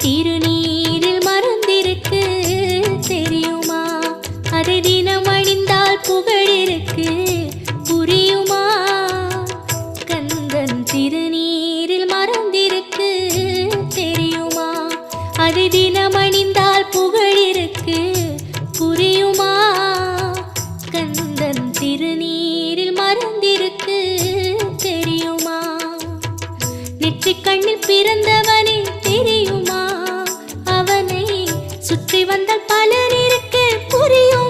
திருநீரில் மறந்திருக்கு தெரியுமா? அதை தினம் அணிந்தால் புகழிருக்கு புரியுமா? கந்தன் திருநீரில் மறந்திருக்கு தெரியுமா? அதை தினம் அணிந்தால் புகழிருக்கு புரியுமா? கந்தன் திருநீரில் மறந்திருக்கு தெரியுமா? நெற்றிக் கண்ணில் பிறந்தவனே தெரியுமா? அவனை சுற்றி வந்தால் பலன் இருக்கு புரியும்